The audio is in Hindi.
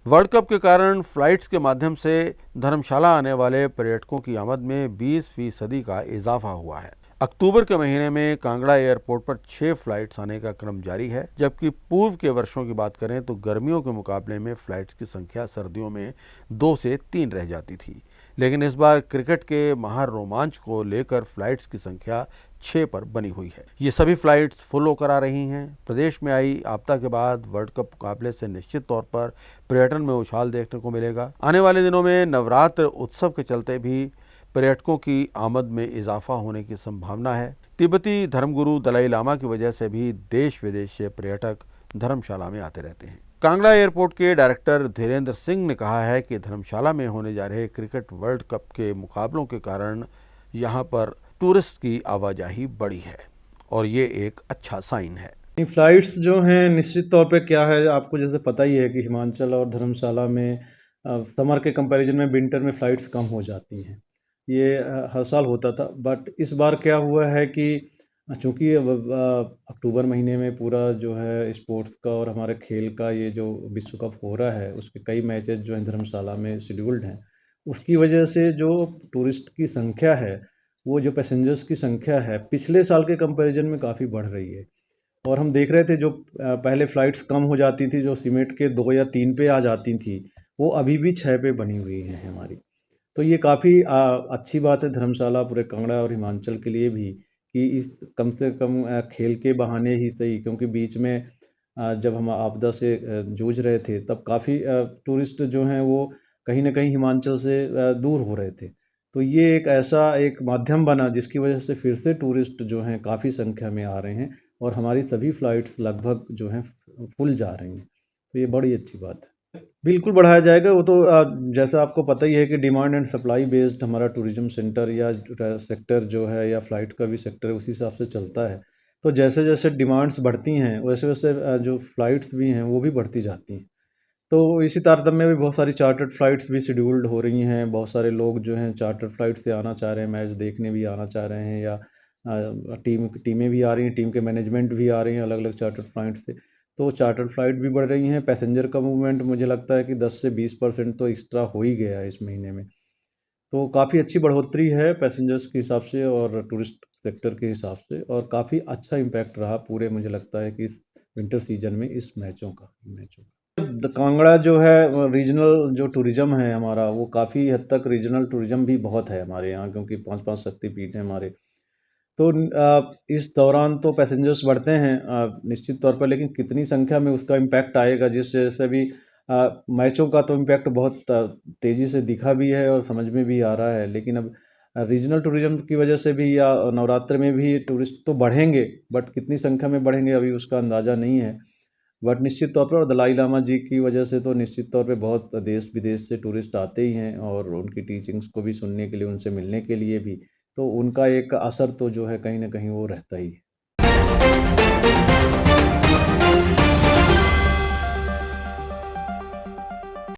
वर्ल्ड कप के कारण फ्लाइट्स के माध्यम से धर्मशाला आने वाले पर्यटकों की आमद में 20% का इजाफा हुआ है। अक्टूबर के महीने में कांगड़ा एयरपोर्ट पर 6 फ्लाइट्स आने का क्रम जारी है, जबकि पूर्व के वर्षों की बात करें तो गर्मियों के मुकाबले में फ्लाइट्स की संख्या सर्दियों में 2 से 3 रह जाती थी। लेकिन इस बार क्रिकेट के महारोमांच को लेकर फ्लाइट्स की संख्या 6 पर बनी हुई है। ये सभी फ्लाइट्स फुल होकर आ रही हैं। प्रदेश में आई आपदा के बाद वर्ल्ड कप मुकाबले से निश्चित तौर पर पर्यटन में उछाल देखने को मिलेगा। आने वाले दिनों में नवरात्र उत्सव के चलते भी पर्यटकों की आमद में इजाफा होने की संभावना है। तिब्बती धर्मगुरु दलाई लामा की वजह से भी देश विदेश से पर्यटक धर्मशाला में आते रहते हैं। कांगड़ा एयरपोर्ट के डायरेक्टर धीरेन्द्र सिंह ने कहा है कि धर्मशाला में होने जा रहे क्रिकेट वर्ल्ड कप के मुकाबलों के कारण यहाँ पर टूरिस्ट की आवाजाही बढ़ी है और ये एक अच्छा साइन है। फ्लाइट्स जो हैं निश्चित तौर पे क्या है, आपको जैसे पता ही है कि हिमाचल और धर्मशाला में समर के कंपैरिजन में विंटर में फ़्लाइट्स कम हो जाती हैं। ये हर साल होता था, बट इस बार क्या हुआ है कि चूँकि अक्टूबर महीने में पूरा जो है स्पोर्ट्स का और हमारे खेल का ये जो विश्व कप हो रहा है, उसके कई मैचेज़ जो हैं धर्मशाला में शेड्यूल्ड हैं। उसकी वजह से जो टूरिस्ट की संख्या है, वो जो पैसेंजर्स की संख्या है, पिछले साल के कंपैरिजन में काफ़ी बढ़ रही है। और हम देख रहे थे जो पहले फ़्लाइट्स कम हो जाती थी, जो सिमेट के 2 या 3 पे आ जाती थी, वो अभी भी 6 पे बनी हुई हैं हमारी। तो ये काफ़ी अच्छी बात है धर्मशाला, पूरे कांगड़ा और हिमाचल के लिए भी कि इस कम से कम खेल के बहाने ही सही, क्योंकि बीच में जब हम आपदा से जूझ रहे थे, तब काफ़ी टूरिस्ट जो हैं वो कहीं न कहीं हिमाचल से दूर हो रहे थे। तो ये एक ऐसा एक माध्यम बना जिसकी वजह से फिर से टूरिस्ट जो हैं काफ़ी संख्या में आ रहे हैं और हमारी सभी फ़्लाइट्स लगभग जो हैं फुल जा रही हैं। तो ये बड़ी अच्छी बात है। बिल्कुल बढ़ाया जाएगा, वो तो जैसा आपको पता ही है कि डिमांड एंड सप्लाई बेस्ड हमारा टूरिज़्म सेंटर या सेक्टर जो है या फ़्लाइट का भी सेक्टर है, उसी हिसाब से चलता है। तो जैसे-जैसे डिमांड्स बढ़ती हैं, वैसे-वैसे जो फ़्लाइट्स भी हैं, वो भी बढ़ती जाती हैं। तो इसी तारतम्य में बहुत सारी चार्टर्ड फ़्लाइट्स भी शेड्यूल्ड हो रही हैं। बहुत सारे लोग जो हैं चार्टर्ड फ़्लाइट से आना चाह रहे हैं, मैच देखने भी आना चाह रहे हैं, या टीमें भी आ रही हैं, टीम के मैनेजमेंट भी आ रही हैं अलग-अलग चार्टर्ड फ़्लाइट से। तो चार्टर्ड फ़्लाइट भी बढ़ रही हैं। पैसेंजर का मूवमेंट मुझे लगता है कि 10 से 20% तो एक्स्ट्रा हो ही गया है इस महीने में। तो काफ़ी अच्छी बढ़ोतरी है पैसेंजर्स के हिसाब से और टूरिस्ट सेक्टर के हिसाब से, और काफ़ी अच्छा इम्पैक्ट रहा पूरे, मुझे लगता है कि इस विंटर सीज़न में इस मैचों का। कांगड़ा जो है रीजनल जो टूरिज़्म है हमारा, वो काफ़ी हद तक रीजनल टूरिज़्म भी बहुत है हमारे यहाँ, क्योंकि 5-5 शक्तिपीठ हैं हमारे। तो इस दौरान तो पैसेंजर्स बढ़ते हैं निश्चित तौर पर, लेकिन कितनी संख्या में उसका इम्पैक्ट आएगा, जिस जैसे भी मैचों का तो इम्पैक्ट बहुत तेज़ी से दिखा भी है और समझ में भी आ रहा है। लेकिन अब रीजनल टूरिज़्म की वजह से भी या नवरात्र में भी टूरिस्ट तो बढ़ेंगे, बट कितनी संख्या में बढ़ेंगे अभी उसका अंदाज़ा नहीं है। बट निश्चित तौर पर, और दलाई लामा जी की वजह से तो निश्चित तौर पे बहुत देश विदेश से टूरिस्ट आते ही हैं, और उनकी टीचिंग्स को भी सुनने के लिए, उनसे मिलने के लिए भी, तो उनका एक असर तो जो है कहीं न कहीं वो रहता ही है।